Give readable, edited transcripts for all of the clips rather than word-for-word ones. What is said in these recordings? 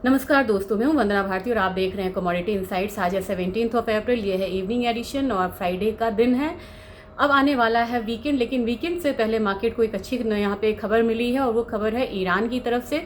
नमस्कार दोस्तों, मैं हूं वंदना भारती और आप देख रहे हैं कमोडिटी इनसाइट्स। आज है 17 अप्रैल। ये है इवनिंग एडिशन और फ्राइडे का दिन है। अब आने वाला है वीकेंड, लेकिन वीकेंड से पहले मार्केट को एक अच्छी यहाँ पे खबर मिली है और वो खबर है ईरान की तरफ से।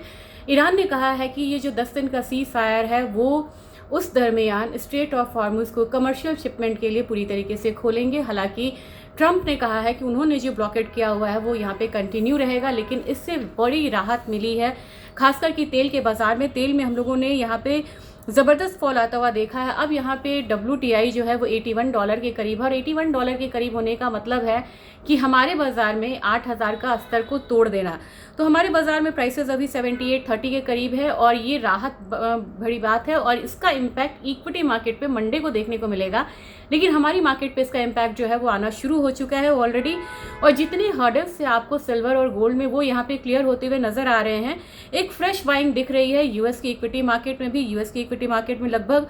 ईरान ने कहा है कि ये जो 10 दिन का सीज फायर है वो उस दरमियान स्ट्रेट ऑफ हॉर्मुज को कमर्शियल शिपमेंट के लिए पूरी तरीके से खोलेंगे। हालांकि ट्रंप ने कहा है कि उन्होंने जो ब्लॉकेट किया हुआ है वो यहाँ पे कंटिन्यू रहेगा, लेकिन इससे बड़ी राहत मिली है खासकर कि तेल के बाजार में। तेल में हम लोगों ने यहाँ पे ज़बरदस्त फॉल आता हुआ देखा है। अब यहाँ पे WTI जो है वो $81 के करीब है और $81 के करीब होने का मतलब है कि हमारे बाज़ार में 8,000 का स्तर को तोड़ देना। तो हमारे बाज़ार में प्राइसेस अभी 78-30 के करीब है और ये राहत बड़ी बात है और इसका इम्पैक्ट इक्विटी मार्केट पे मंडे को देखने को मिलेगा, लेकिन हमारी मार्केट पे इसका इम्पैक्ट जो है वो आना शुरू हो चुका है ऑलरेडी। और जितने हर्डल्स से आपको सिल्वर और गोल्ड में वो यहाँ पे क्लियर होते हुए नजर आ रहे हैं। एक फ्रेश बाइंग दिख रही है यूएस की इक्विटी मार्केट में भी। यूएस की इक्विटी मार्केट में लगभग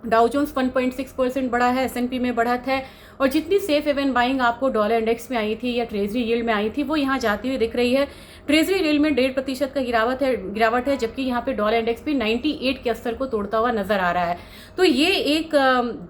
डाउ जोन्स 1.6% बढ़ा है, S&P में बढ़त है और जितनी सेफ हेवन बाइंग आपको डॉलर इंडेक्स में आई थी या ट्रेजरी यील्ड में आई थी वो यहाँ जाती हुई दिख रही है। ट्रेजरी यील्ड में 1.5% का गिरावट है, जबकि यहाँ पे डॉलर इंडेक्स भी 98 के स्तर को तोड़ता हुआ नजर आ रहा है। तो ये एक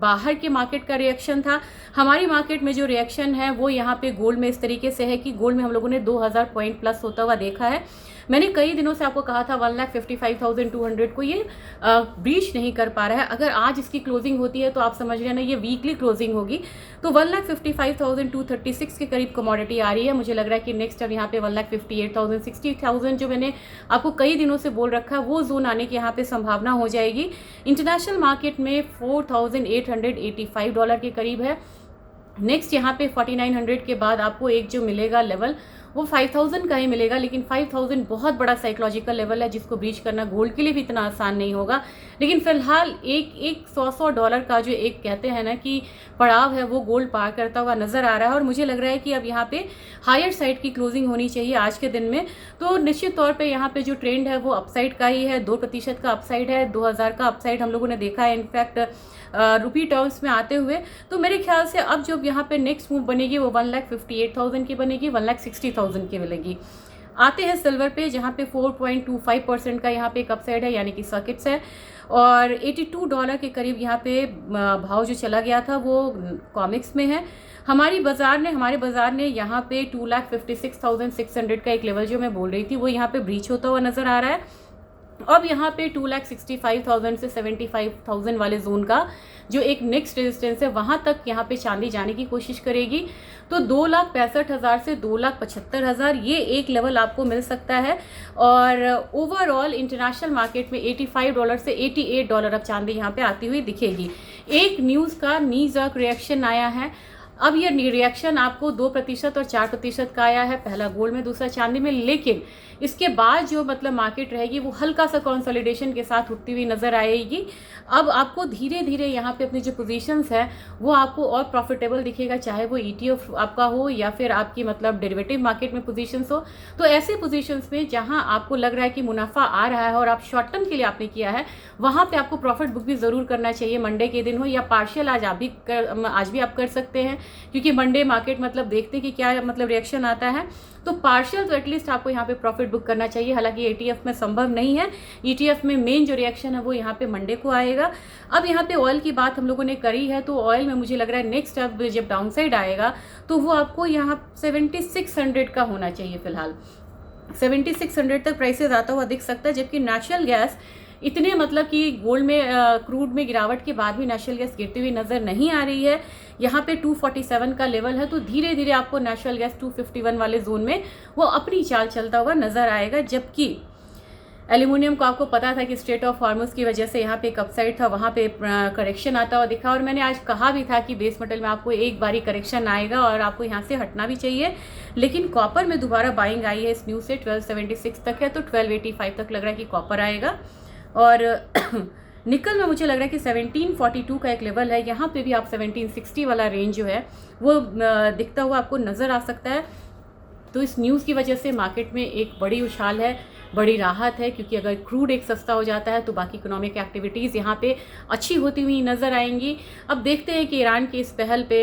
बाहर के मार्केट का रिएक्शन था। हमारी मार्केट में जो रिएक्शन है वो यहाँ पे गोल्ड में इस तरीके से है कि गोल्ड में हम लोगों ने 2000 पॉइंट प्लस होता हुआ देखा है। मैंने कई दिनों से आपको कहा था 1,55,200 को ये ब्रीच नहीं कर पा रहा है। अगर आज इसकी क्लोजिंग होती है तो आप समझ लेना ये वीकली क्लोजिंग होगी। तो 1,55,236 के करीब कमोडिटी आ रही है। मुझे लग रहा है कि नेक्स्ट अब यहाँ पे 1,58,000 60,000 जो मैंने आपको कई दिनों से बोल रखा है वो जोन आने की यहाँ पे संभावना हो जाएगी। इंटरनेशनल मार्केट में $4,885 के करीब है। नेक्स्ट यहाँ पे 4,900 के बाद आपको एक जो मिलेगा लेवल वो 5,000 का ही मिलेगा, लेकिन 5,000 बहुत बड़ा साइकोलॉजिकल लेवल है जिसको ब्रीच करना गोल्ड के लिए भी इतना आसान नहीं होगा। लेकिन फिलहाल एक $100 का जो एक कहते हैं ना कि पड़ाव है वो गोल्ड पार करता हुआ नजर आ रहा है और मुझे लग रहा है कि अब यहाँ पे हायर साइड की क्लोजिंग होनी चाहिए आज के दिन में। तो निश्चित तौर पे यहाँ पे जो ट्रेंड है वो अपसाइड का ही है। 2% का अपसाइड है, 2,000 का अपसाइड हम लोगों ने देखा है इनफैक्ट रुपी टर्म्स में आते हुए। तो मेरे ख्याल से अब जो यहाँ पे नेक्स्ट मूव बनेगी वो 1,58,000 की बनेगी, 1,60,000 की मिलेगी। आते हैं सिल्वर पे, जहाँ पे 4.25% का यहाँ पे एक अपसाइड है यानी कि सर्किट्स है और $82 के करीब यहाँ पे भाव जो चला गया था वो कॉमिक्स में है। हमारे बाजार ने यहाँ पे 2,56,600 का एक लेवल जो मैं बोल रही थी वो यहाँ पे ब्रीच होता हुआ नजर आ रहा है। अब यहाँ पे 2,65,000 से 75,000 वाले जोन का जो एक नेक्स्ट रेजिस्टेंस है वहां तक यहाँ पे चांदी जाने की कोशिश करेगी। तो 2,65,000 से 2,75,000 ये एक लेवल आपको मिल सकता है। और ओवरऑल इंटरनेशनल मार्केट में $85 से $88 अब चांदी यहाँ पे आती हुई दिखेगी। एक न्यूज़ का नी जर्क रिएक्शन आया है। अब ये रिएक्शन आपको 2% और 4% का आया है, पहला गोल्ड में दूसरा चांदी में, लेकिन इसके बाद जो मतलब मार्केट रहेगी वो हल्का सा कंसोलिडेशन के साथ उठती हुई नजर आएगी। अब आपको धीरे धीरे यहाँ पे अपनी जो पोजीशंस है वो आपको और प्रॉफिटेबल दिखेगा, चाहे वो ETF आपका हो या फिर आपकी मतलब डेरिवेटिव मार्केट में पोजीशंस हो। तो ऐसे पोजीशंस में जहाँ आपको लग रहा है कि मुनाफा आ रहा है और आप शॉर्ट टर्म के लिए आपने किया है वहाँ पे आपको प्रॉफिट बुक भी जरूर करना चाहिए, मंडे के दिन हो या पार्शियल आज भी आप कर सकते हैं, क्योंकि मंडे मार्केट मतलब देखते कि क्या मतलब रिएक्शन आता है। तो पार्शियल तो एटलीस्ट आपको यहाँ पे प्रॉफिट बुक करना चाहिए। हालांकि ETF में संभव नहीं है, ETF में मेन जो रिएक्शन है वो यहाँ पे मंडे को आएगा। अब यहाँ पे ऑयल की बात हम लोगों ने करी है, तो ऑयल में मुझे लग रहा है नेक्स्ट अब जब डाउनसाइड आएगा तो वो आपको यहाँ 7,600 का होना चाहिए। फिलहाल 7,600 तक प्राइसेस आता हुआ दिख सकता है, जबकि नेचुरल गैस इतने मतलब कि गोल्ड में क्रूड में गिरावट के बाद भी नेचुरल गैस गिरती हुई नजर नहीं आ रही है। यहाँ पे 247 का लेवल है, तो धीरे धीरे आपको नेचुरल गैस 251 वाले जोन में वो अपनी चाल चलता हुआ नजर आएगा। जबकि एल्यूमिनियम को आपको पता था कि स्ट्रेट ऑफ हॉर्मुज की वजह से यहाँ पे एक अपसाइड था, वहाँ पे करेक्शन आता हुआ दिखा और मैंने आज कहा भी था कि बेस मेटल में आपको एक बारी करेक्शन आएगा और आपको यहाँ से हटना भी चाहिए। लेकिन कॉपर में दोबारा बाइंग आई है इस न्यूज़ से, 1276 तक है, तो 1285 तक लग रहा है कि कॉपर आएगा। और निकल में मुझे लग रहा है कि 1742 का एक लेवल है, यहाँ पे भी आप 1760 वाला रेंज जो है वो दिखता हुआ आपको नज़र आ सकता है। तो इस न्यूज़ की वजह से मार्केट में एक बड़ी उछाल है, बड़ी राहत है, क्योंकि अगर क्रूड एक सस्ता हो जाता है तो बाकी इकोनॉमिक एक्टिविटीज़ यहाँ पे अच्छी होती हुई नज़र आएंगी। अब देखते हैं कि ईरान की इस पहल पे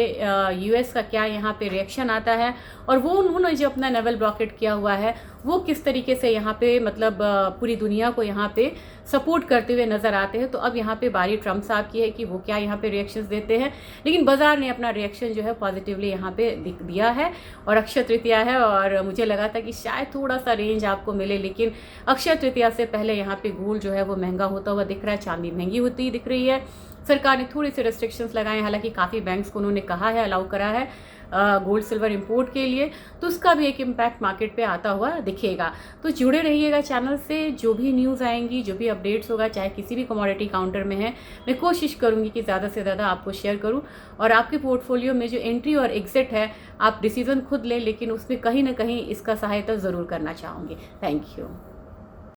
US का क्या यहाँ पे रिएक्शन आता है और वो उन्होंने जो अपना नेवल ब्लॉकेट किया हुआ है वो किस तरीके से यहाँ पे मतलब पूरी दुनिया को यहाँ पे सपोर्ट करते हुए नजर आते हैं। तो अब यहाँ पे बारी ट्रम्प साहब की है कि वो क्या यहाँ पे रिएक्शंस देते हैं, लेकिन बाजार ने अपना रिएक्शन जो है पॉजिटिवली यहाँ पे दिया है। और अक्षय तृतीया है और मुझे लगा था कि शायद थोड़ा सा रेंज आपको मिले, लेकिन अक्षय तृतीया से पहले यहाँ पे गोल्ड जो है वो महंगा होता हुआ दिख रहा है, चांदी महंगी होती दिख रही है। सरकार ने थोड़े से रेस्ट्रिक्शंस लगाए, हालांकि काफ़ी बैंक्स को उन्होंने कहा है, अलाउ करा है गोल्ड सिल्वर इंपोर्ट के लिए, तो उसका भी एक इम्पैक्ट मार्केट पे आता हुआ दिखेगा। तो जुड़े रहिएगा चैनल से, जो भी न्यूज़ आएंगी, जो भी अपडेट्स होगा, चाहे किसी भी कमोडिटी काउंटर में है, मैं कोशिश करूंगी कि ज़्यादा से ज़्यादा आपको शेयर करूं। और आपके पोर्टफोलियो में जो एंट्री और एग्जिट है आप डिसीजन खुद लें, लेकिन उसमें कहीं ना कहीं इसका सहायता ज़रूर करना चाहूँगी। Thank you.